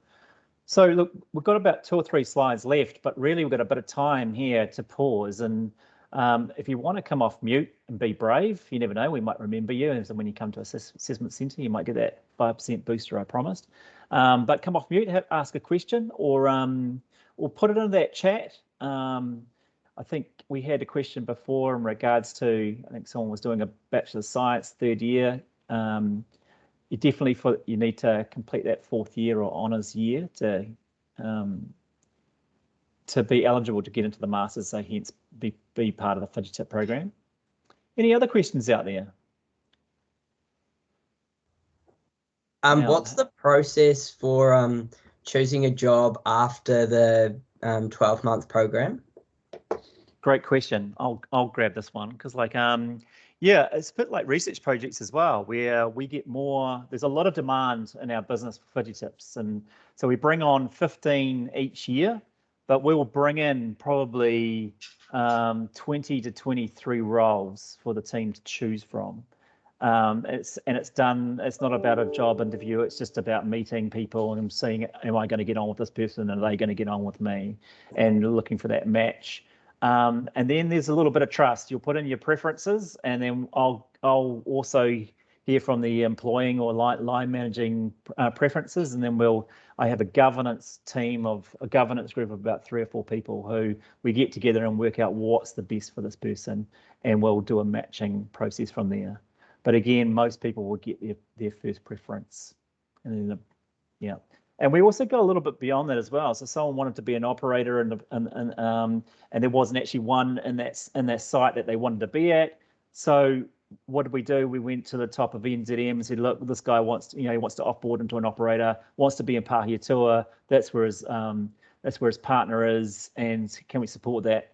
So look, we've got about 2 or 3 slides left, but really we've got a bit of time here to pause. And if you want to come off mute and be brave, you never know, we might remember you. And so when you come to assessment centre, you might get that 5% booster I promised. But come off mute, ask a question, or put it in that chat. I think we had a question before in regards to, I think someone was doing a Bachelor of Science 3rd year. You definitely you need to complete that 4th year or honours year to be eligible to get into the Masters, so hence be part of the fidget tip program. Any other questions out there? What's the process for choosing a job after the 12-month program? Great question. I'll grab this one because, like, yeah, it's a bit like research projects as well, where we get more. There's a lot of demand in our business for fidget tips, and so we bring on 15 each year, but we will bring in probably 20 to 23 roles for the team to choose from. It's not about a job interview. It's just about meeting people and seeing, am I going to get on with this person? Are they going to get on with me? And looking for that match. And then there's a little bit of trust. You'll put in your preferences, and then I'll also hear from the employing or line managing preferences, and then I have a governance team a governance group of about 3 or 4 people who we get together and work out what's the best for this person, and we'll do a matching process from there. But again, most people will get their first preference, and then yeah. And we also go a little bit beyond that as well. So someone wanted to be an operator, and there wasn't actually one in that site that they wanted to be at. So what did we do? We went to the top of NZM and said, look, this guy wants, he wants to offboard into an operator, wants to be in Pahiatua. That's where his partner is, and can we support that?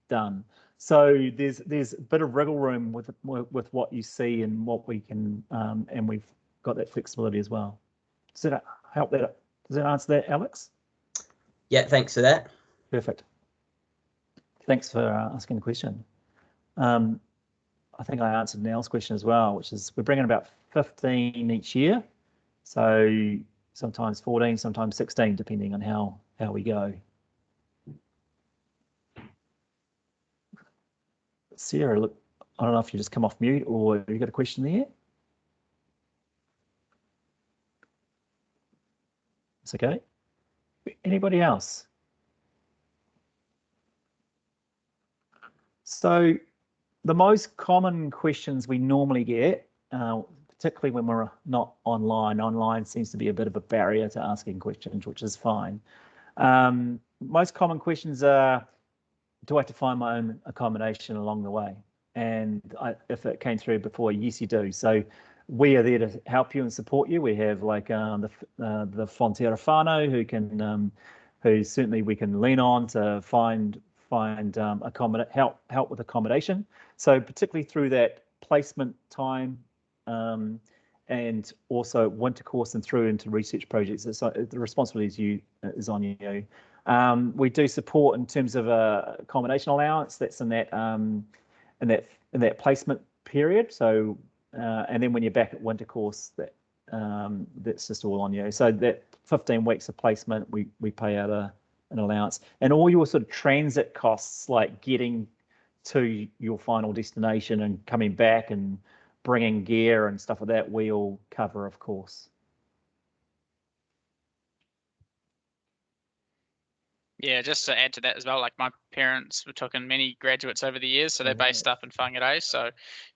Done. So there's a bit of wriggle room with what you see and what we can, and we've got that flexibility as well. Does that help? Does that answer that, Alex? Yeah, thanks for that. Perfect. Thanks for asking the question. I think I answered Nell's question as well, which is we're bringing about 15 each year. So sometimes 14, sometimes 16, depending on how we go. Sarah, look, I don't know if you just come off mute or you got a question there. It's okay. Anybody else? So the most common questions we normally get, particularly when we're not online seems to be a bit of a barrier to asking questions, which is fine. Most common questions are, do I have to find my own accommodation along the way? And if it came through before, yes, you do. So we are there to help you and support you. We have like the Fonterra whānau who certainly we can lean on to find help with accommodation. So particularly through that placement time, and also winter course and through into research projects, the responsibility is on you. We do support in terms of accommodation allowance. That's in that placement period. So and then when you're back at winter course, that's just all on you. So that 15 weeks of placement, we pay out an allowance, and all your sort of transit costs, like getting to your final destination and coming back and bringing gear and stuff like that, we all cover, of course. Yeah, just to add to that as well, like my parents were taking many graduates over the years, so they're based up in Whangarei. So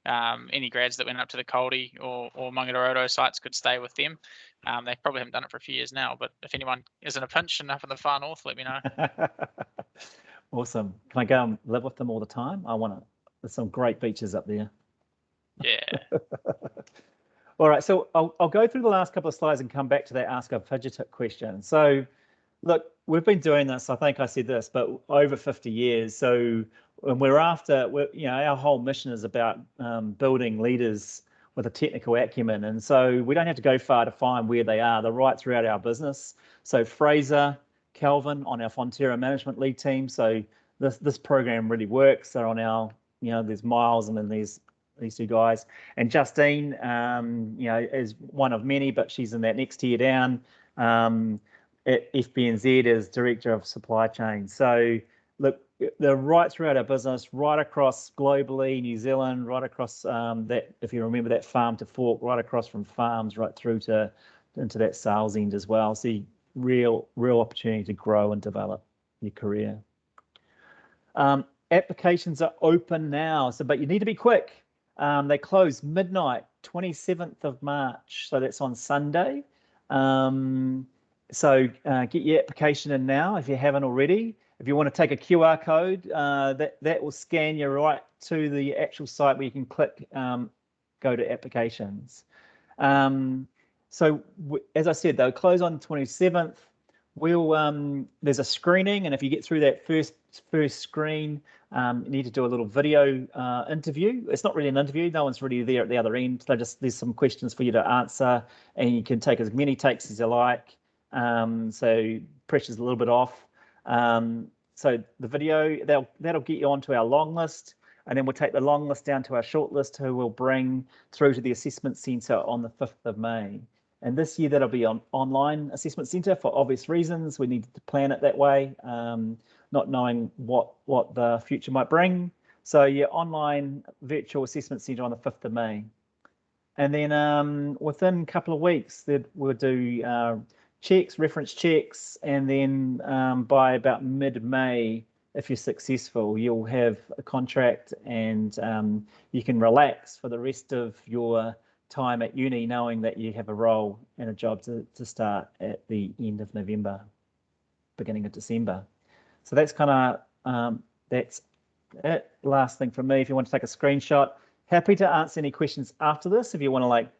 any grads that went up to the Kauri or Mangaroto sites could stay with them. They probably haven't done it for a few years now, but if anyone is in a pinch and up in the far north, let me know. Awesome. Can I go and live with them all the time? There's some great beaches up there. Yeah. All right, so I'll go through the last couple of slides and come back to that Ask a Fidgetip question. So look, we've been doing this, I think I said this, but over 50 years. So and our whole mission is about building leaders with a technical acumen. And so we don't have to go far to find where they are. They're right throughout our business. So Fraser, Calvin on our Fonterra management lead team. So this program really works. They're on our, there's Miles and then these 2 guys. And Justine, is one of many, but she's in that next tier down. At FBNZ as Director of Supply Chain. So look, they're right throughout our business, right across globally, New Zealand, right across that, if you remember that farm to fork, right across from farms right through into that sales end as well. So real opportunity to grow and develop your career. Applications are open now, but you need to be quick. They close midnight, 27th of March. So that's on Sunday. So get your application in now if you haven't already. If you want to take a QR code, that will scan you right to the actual site where you can click, go to applications. So as I said, they'll close on the 27th. There's a screening, and if you get through that first screen, you need to do a little video interview. It's not really an interview. No one's really there at the other end. There's some questions for you to answer, and you can take as many takes as you like. So pressure's a little bit off. So the video, that'll get you onto our long list, and then we'll take the long list down to our short list, who we'll bring through to the assessment centre on the 5th of May. And this year that'll be on online assessment centre for obvious reasons. We needed to plan it that way, not knowing what the future might bring. So your online virtual assessment centre on the 5th of May. And then within a couple of weeks, we'll do checks, reference checks, and then by about mid-May, if you're successful, you'll have a contract, and you can relax for the rest of your time at uni, knowing that you have a role and a job to start at the end of November, beginning of December. So that's kind of that's it. Last thing from me, if you want to take a screenshot, happy to answer any questions after this. If you want to like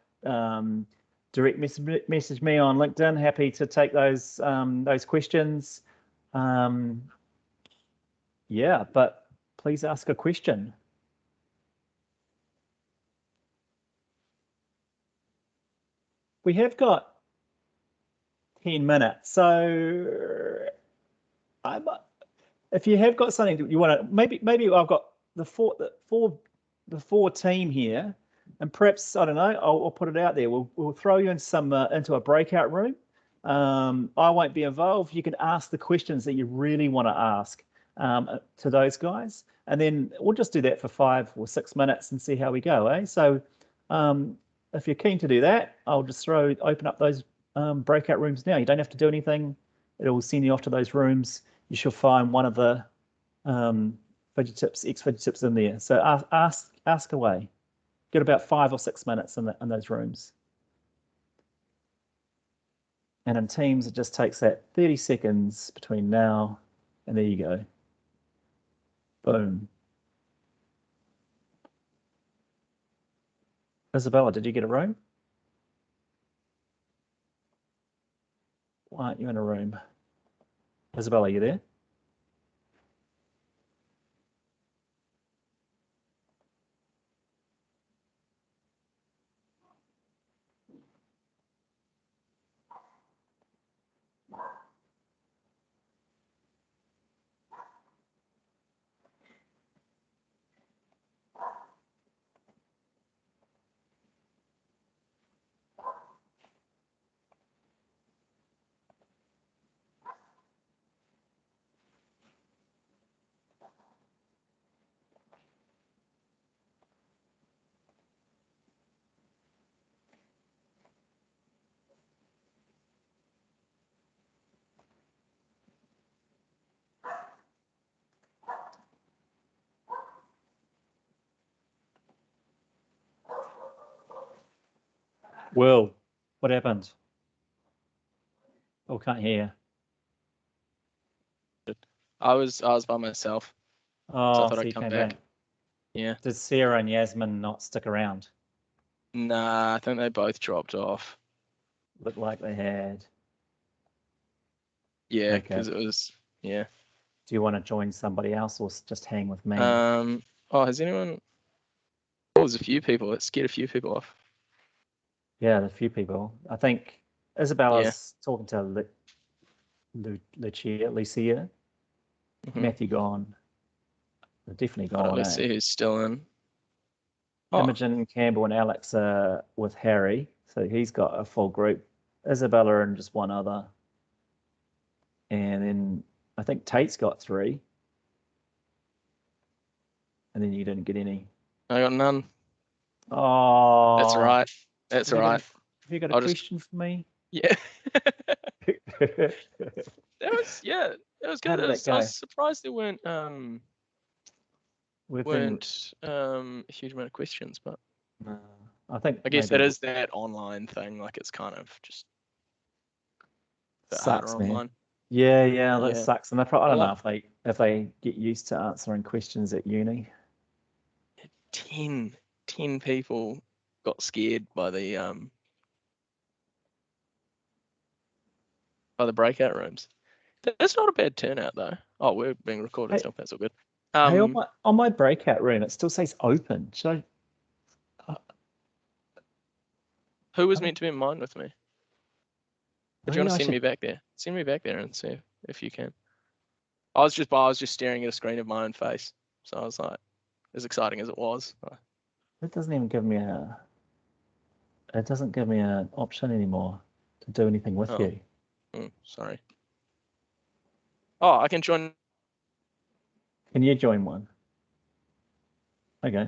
direct message me on LinkedIn, happy to take those questions. Yeah, but please ask a question. We have got 10 minutes, so if you have got something you want to, maybe I've got the four team here, and perhaps, I don't know, I'll put it out there. We'll throw you into a breakout room. I won't be involved. You can ask the questions that you really want to ask to those guys, and then we'll just do that for 5 or 6 minutes and see how we go, eh? So if you're keen to do that, I'll just open up those breakout rooms now. You don't have to do anything. It will send you off to those rooms. You should find one of the ex-Fidget Tips in there. So ask away. Get about 5 or 6 minutes in those rooms. And in Teams, it just takes that 30 seconds between now and there you go. Boom. Isabella, did you get a room? Why aren't you in a room? Isabella, are you there? Will, what happened? Oh, can't hear. I was by myself. Oh, so I thought so I'd you come came back. back. Yeah. Did Sarah and Yasmin not stick around? Nah, I think they both dropped off. Looked like they had. Yeah, Okay. because it was, yeah. Do you want to join somebody else or just hang with me? Oh, has anyone? Oh, there's a few people. It scared a few people off. Yeah, a few people. I think Isabella's talking to Lucia. Matthew gone. They're definitely gone. Let's see who's still in. Imogen, Campbell, and Alex are with Harry, so he's got a full group. Isabella and just one other. And then I think Tate's got 3. And then you didn't get any. I got none. Oh. That's right. That's right. Have you got a question for me? Yeah. That was good. How did that go? I was surprised there weren't a huge amount of questions, but I guess maybe it is that online thing. Like it's kind of just a bit sucks, harder man. online. Yeah, that Yeah. sucks. And I don't know if they get used to answering questions at uni. 10 people got scared by the breakout rooms. That's not a bad turnout though. Oh, we're being recorded, so that's all good. Hey, on my breakout room, it still says open. Should I? Who was meant to be in mine with me? If you want to send should... me back there, send me back there and see if you can. I was just staring at a screen of my own face, so I was like, as exciting as it was. It doesn't even give me It doesn't give me an option anymore to do anything with you. Sorry. Oh, I can join. Can you join one? Okay.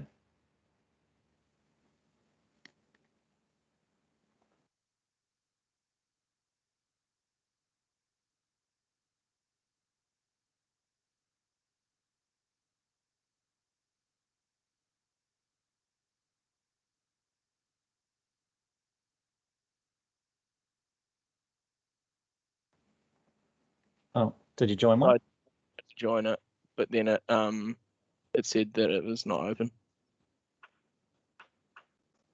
Oh, did you join one? I tried to join it, but then it said that it was not open.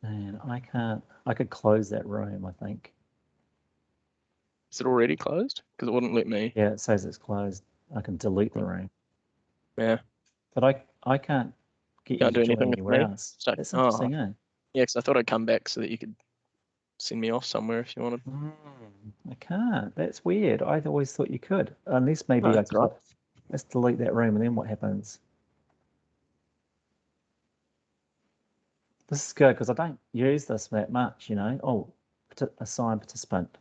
Man, I can't. I could close that room, I think. Is it already closed? Because it wouldn't let me. Yeah, it says it's closed. I can delete the room. Yeah. But I can't get Can't you do to join anything with anywhere me. else. So, That's interesting, eh? Yeah, because I thought I'd come back so that you could send me off somewhere if you wanted. I can't. That's weird. I always thought you could. Unless maybe No, I that's right. let's delete that room and then what happens? This is good because I don't use this that much, you know. Oh, assign participant.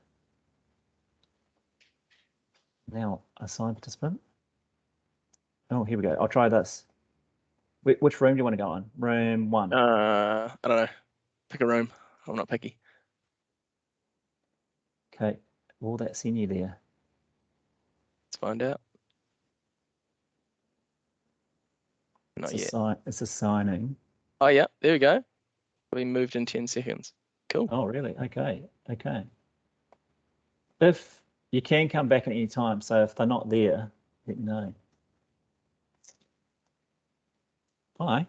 Now assign participant. Oh, here we go. I'll try this. Which room do you want to go on? Room 1. I don't know. Pick a room. I'm not picky. Okay. Will that send you there? Let's find out. Not yet. It's assigning. Oh yeah, there we go. We moved in 10 seconds. Cool. Oh really? Okay. Okay. If you can come back at any time, so if they're not there, let me know. Bye.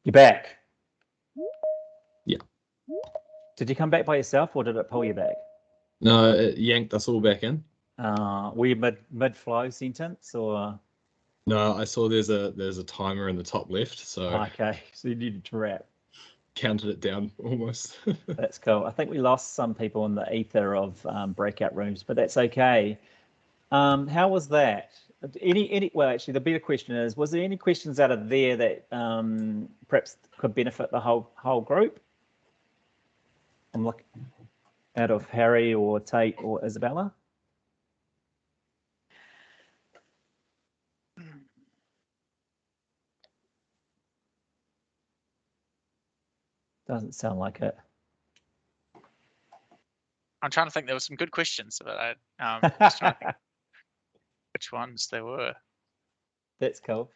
You're back. Yeah. Did you come back by yourself or did it pull you back? No, it yanked us all back in. Were you mid flow sentence or? No, I saw there's a timer in the top left, so Okay, so you needed to wrap. Counted it down almost. That's cool. I think we lost some people in the ether of breakout rooms, but that's okay. How was that? Well, actually, the better question is: was there any questions out of there that perhaps could benefit the whole group? I'm looking out of Harry or Tate or Isabella. Doesn't sound like it. I'm trying to think. There were some good questions, but I just trying to think which ones there were. That's cool.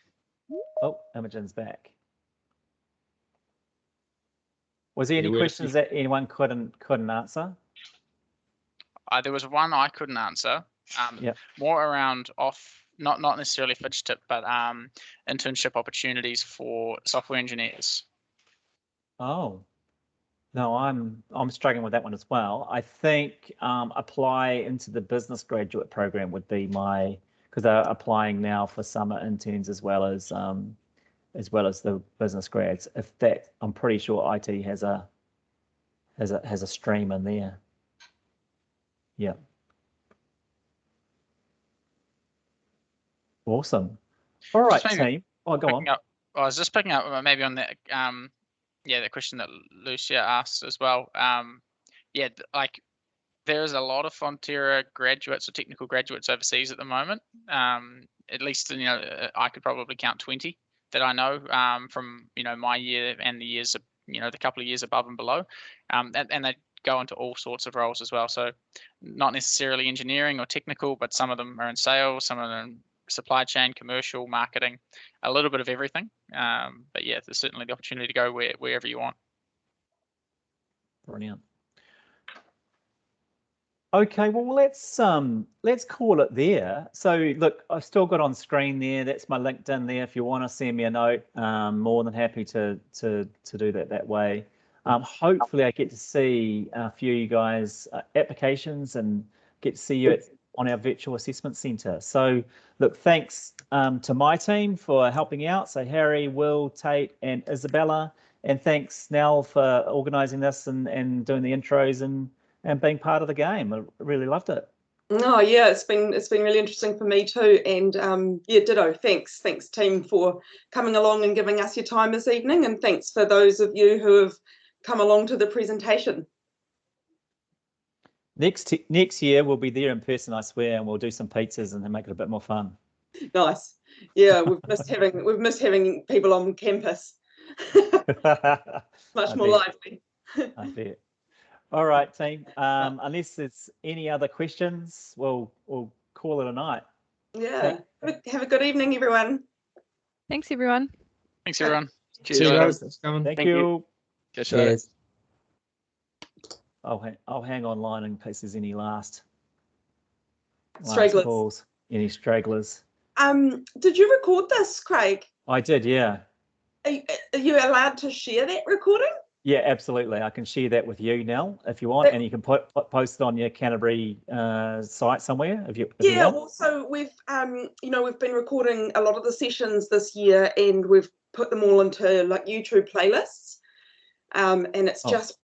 Oh, Imogen's back. Was there any questions that anyone couldn't answer? There was one I couldn't answer. More around not necessarily fidget tip, but internship opportunities for software engineers. Oh, no, I'm struggling with that one as well. I think apply into the business graduate program would be because they're applying now for summer interns as well as the business grads. If that, I'm pretty sure IT has a stream in there. Yeah. Awesome. All right, team. Oh, go on. I was just picking up maybe on that. The question that Lucia asked as well. Like there is a lot of Fonterra graduates or technical graduates overseas at the moment. At least I could probably count 20 that I know from my year and the years the couple of years above and below, and they go into all sorts of roles as well. So not necessarily engineering or technical, but some of them are in sales, some of them supply chain, commercial, marketing, a little bit of everything. But yeah, there's certainly the opportunity to go wherever you want. Brilliant. Okay, well let's call it there. So look, I've still got on screen there. That's my LinkedIn there. If you want to send me a note, more than happy to do that way. Hopefully I get to see a few of you guys applications and get to see you at on our virtual assessment centre. So look, thanks to my team for helping out. So Harry, Will, Tate and Isabella, and thanks Nell for organising this and doing the intros and being part of the game. I really loved it. Oh yeah, it's been really interesting for me too, and yeah, ditto. Thanks team for coming along and giving us your time this evening, and thanks for those of you who have come along to the presentation. Next year we'll be there in person, I swear, and we'll do some pizzas and make it a bit more fun. Nice. Yeah, we've missed having people on campus. Much more lively. I bet. All right, team. Unless there's any other questions, we'll call it a night. Yeah. Have a good evening, everyone. Thanks, everyone. Thanks, everyone. Cheers, guys. Thanks for coming. Thank you. Cheers. I'll hang online in case there's any last Stragglers. calls. Any stragglers? Did you record this, Craig? I did, yeah. Are you allowed to share that recording? Yeah, absolutely. I can share that with you, Nell, if you want, and you can post it on your Canterbury site somewhere if you want. Also we've we've been recording a lot of the sessions this year, and we've put them all into like YouTube playlists, and it's just